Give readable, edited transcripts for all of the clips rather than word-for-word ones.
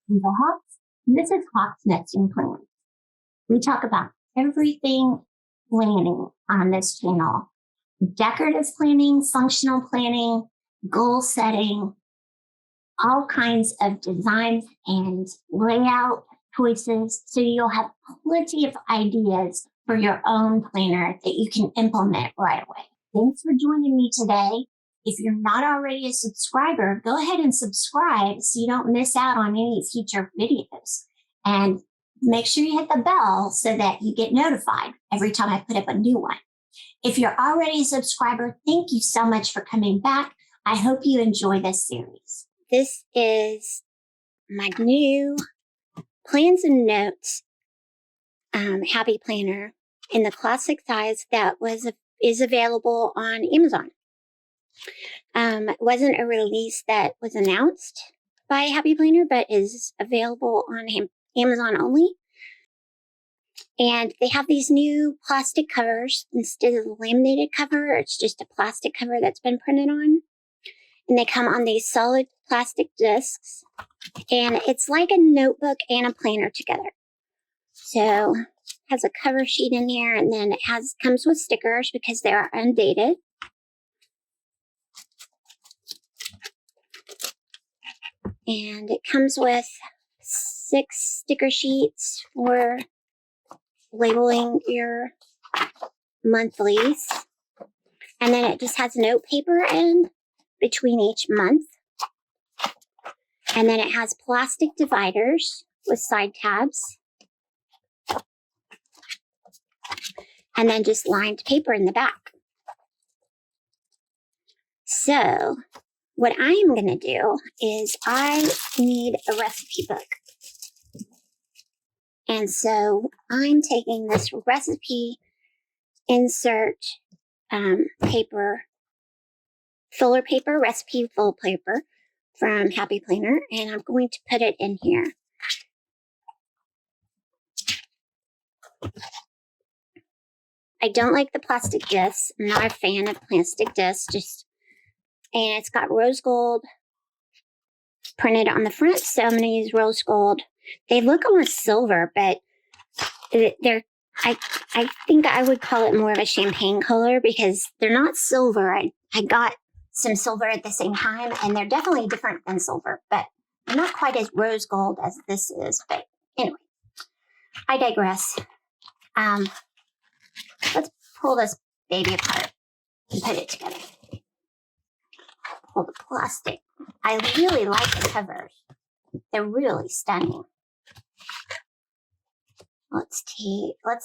Eagle Hawks. This is Hawks Nesting Plan. We talk about everything planning on this channel. Decorative planning, functional planning, goal setting, all kinds of designs and layout choices. So you'll have plenty of ideas for your own planner that you can implement right away. Thanks for joining me today. If you're not already a subscriber, go ahead and subscribe so you don't miss out on any future videos. And make sure you hit the bell so that you get notified every time I put up a new one. If you're already a subscriber, thank you so much for coming back. I hope you enjoy this series. This is my new Plans and Notes Happy Planner in the classic size that is available on Amazon. It wasn't a release that was announced by Happy Planner, but is available on Amazon only. And they have these new plastic covers. Instead of the laminated cover, it's just a plastic cover that's been printed on. And they come on these solid plastic discs. And it's like a notebook and a planner together. So it has a cover sheet in here, and then it comes with stickers because they are undated. And it comes with 6 sticker sheets for labeling your monthlies. And then it just has note paper in between each month. And then it has plastic dividers with side tabs. And then just lined paper in the back. So what I'm going to do is I need a recipe book. And so I'm taking this recipe insert paper, filler paper, recipe full paper from Happy Planner, and I'm going to put it in here. I don't like the plastic discs. I'm not a fan of plastic discs, and it's got rose gold printed on the front, so I'm going to use rose gold. They look almost silver, but I think I would call it more of a champagne color because they're not silver. I got some silver at the same time, and they're definitely different than silver, but not quite as rose gold as this is. But anyway, I digress. Let's pull this baby apart and put it together. Pull the plastic. I really like the covers. They're really stunning. Let's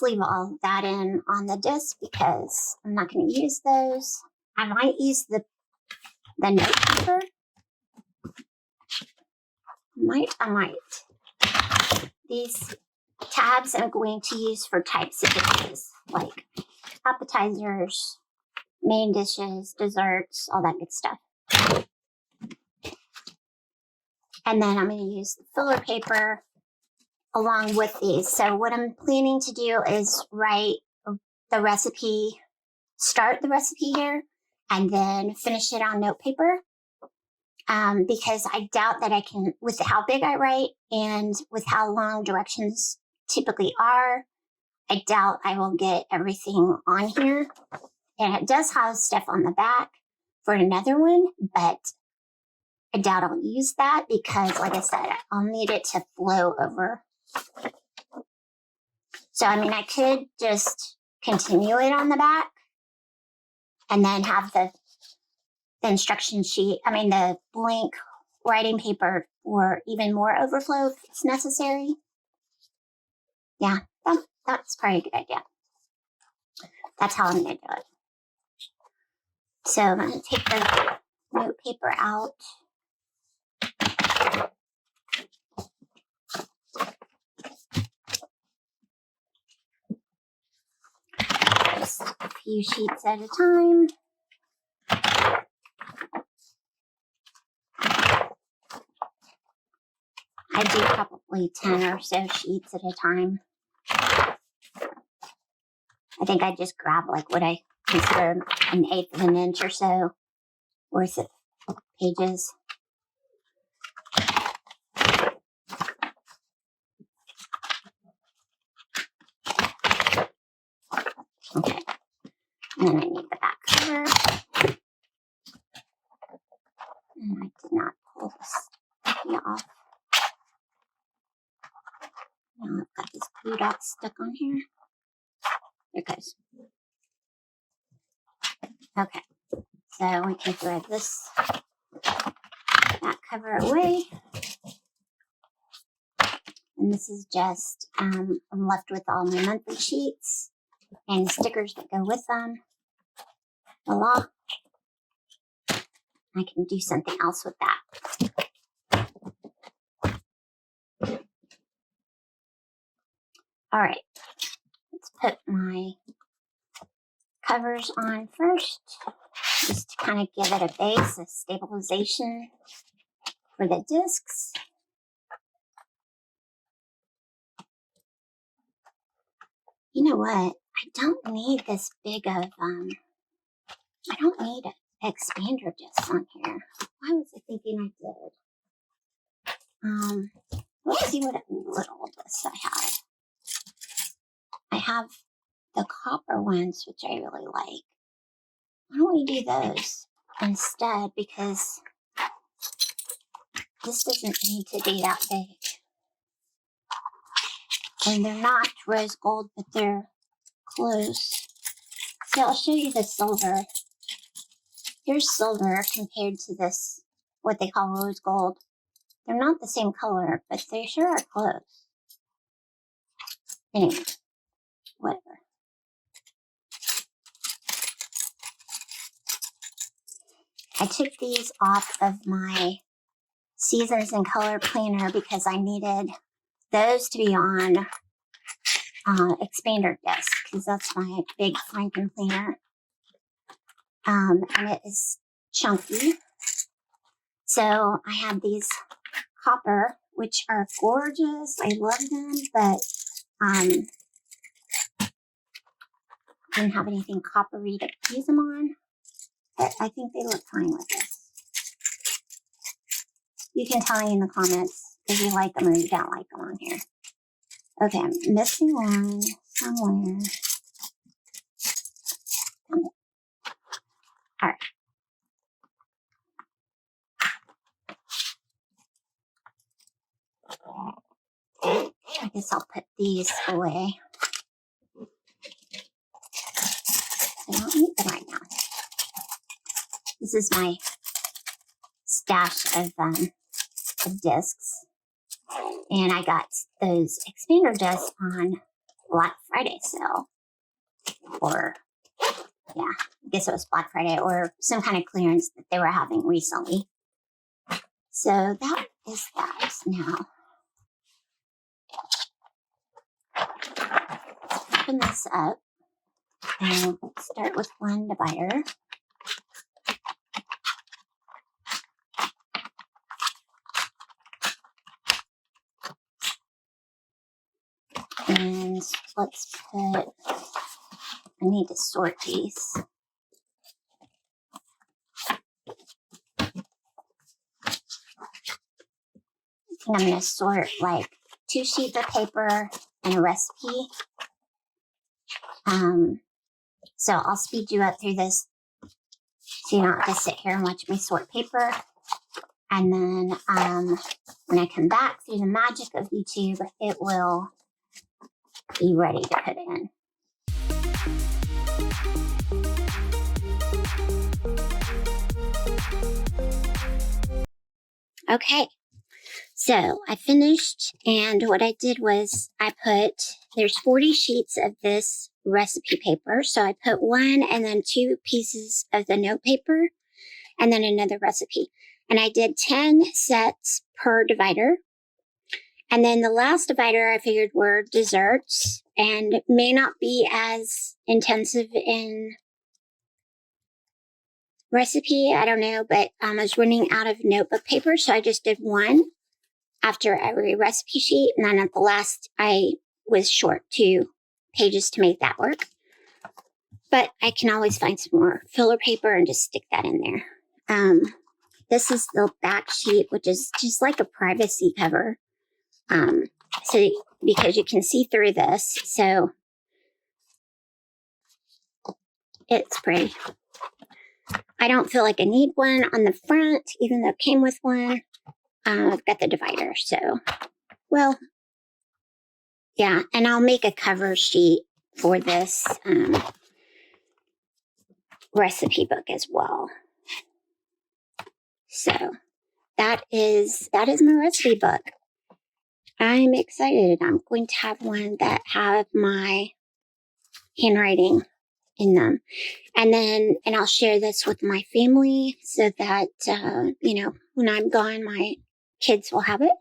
leave all of that in on the disc because I'm not going to use those. I might use the note paper. I might. These tabs I'm going to use for types of dishes, like appetizers, main dishes, desserts, all that good stuff. And then I'm going to use the filler paper along with these. So what I'm planning to do is write the recipe, start the recipe here, and then finish it on note paper. Because I doubt that I can, with how big I write and with how long directions typically are, I doubt I will get everything on here. And it does have stuff on the back for another one, but I doubt I'll use that because, like I said, I'll need it to flow over. So, I mean, I could just continue it on the back and then have the instruction sheet, the blank writing paper for even more overflow if it's necessary. Yeah, that's probably a good idea. That's how I'm going to do it. So I'm going to take the note paper out. Just a few sheets at a time. I do probably 10 or so sheets at a time. I think I just grab like what I consider 1/8 of an inch or so worth of pages. be off. Now I've got this blue dot stuck on here. There it goes. Okay, so we can thread that cover away. And this is just, I'm left with all my monthly sheets and the stickers that go with them. Voila. I can do something else with that. All right, let's put my covers on first, just to kind of give it a base, a stabilization for the discs. You know what? I don't need this big of, I don't need an expander disc on here. Why was I thinking I did? Let's see what little discs I have. I have the copper ones, which I really like. Why don't we do those instead? Because this doesn't need to be that big. And they're not rose gold, but they're close. So I'll show you the silver. Here's silver compared to this, what they call rose gold. They're not the same color, but they sure are close. Anyway, whatever. I took these off of my Seasons and Color planner because I needed those to be on expander disc, because that's my big Franken planner. And it is chunky. So I have these copper, which are gorgeous. I love them, but didn't have anything coppery to use them on. But I think they look fine with this. You can tell me in the comments if you like them or you don't like them on here. Okay, I'm missing one somewhere. All right. I guess I'll put these away. I don't need them right now. This is my stash of discs. And I got those expander discs on Black Friday sale. Or, yeah, I guess it was Black Friday or some kind of clearance that they were having recently. So that is that now. Let's open this up. And let's start with one divider. And let's put, I need to sort these. And I'm going to sort like 2 sheets of paper and a recipe. So I'll speed you up through this so you don't have to sit here and watch me sort paper. And then when I come back through the magic of YouTube, it will be ready to put in. Okay, so I finished, and what I did was there's 40 sheets of this recipe paper. So I put 1 and then 2 pieces of the note paper and then another recipe. And I did 10 sets per divider. And then the last divider I figured were desserts and may not be as intensive in recipe. I don't know, but I was running out of notebook paper. So I just did 1 after every recipe sheet. And then at the last, I was short 2 pages to make that work. But I can always find some more filler paper and just stick that in there. This is the back sheet, which is just like a privacy cover. So because you can see through this, so it's pretty. I don't feel like I need one on the front, even though it came with one. I've got the divider. So, well, yeah, and I'll make a cover sheet for this recipe book as well. So that is my recipe book. I'm excited. I'm going to have one that have my handwriting in them. And I'll share this with my family so that, when I'm gone, my kids will have it.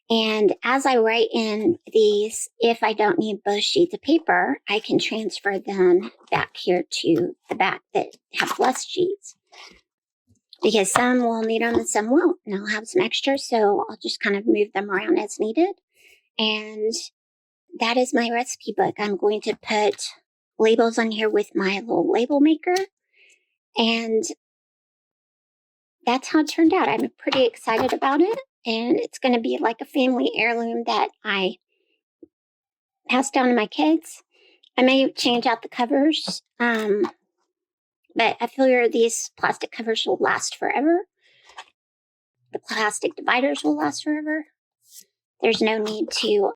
And as I write in these, if I don't need both sheets of paper, I can transfer them back here to the back that have less sheets. Because some will need them and some won't. And I'll have some extra, so I'll just kind of move them around as needed. And that is my recipe book. I'm going to put labels on here with my little label maker. And that's how it turned out. I'm pretty excited about it. And it's going to be like a family heirloom that I pass down to my kids. I may change out the covers, but I figure these plastic covers will last forever. The plastic dividers will last forever. There's no need to,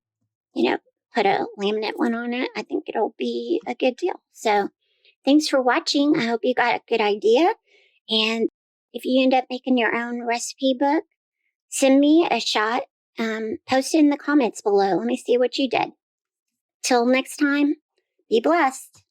put a laminate one on it. I think it'll be a good deal. So thanks for watching. I hope you got a good idea. And if you end up making your own recipe book, send me a shot. Post it in the comments below. Let me see what you did. Till next time, be blessed.